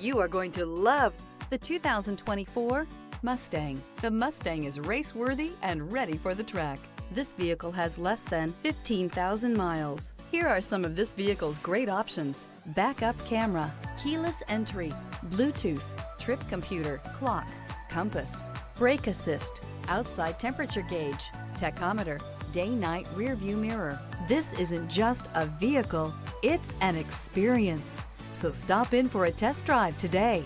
You are going to love the 2024 Mustang. The Mustang is race-worthy and ready for the track. This vehicle has less than 15,000 miles. Here are some of this vehicle's great options: backup camera, keyless entry, Bluetooth, trip computer, clock, compass, brake assist, outside temperature gauge, tachometer, day-night rear view mirror. This isn't just a vehicle, it's an experience. So stop in for a test drive today.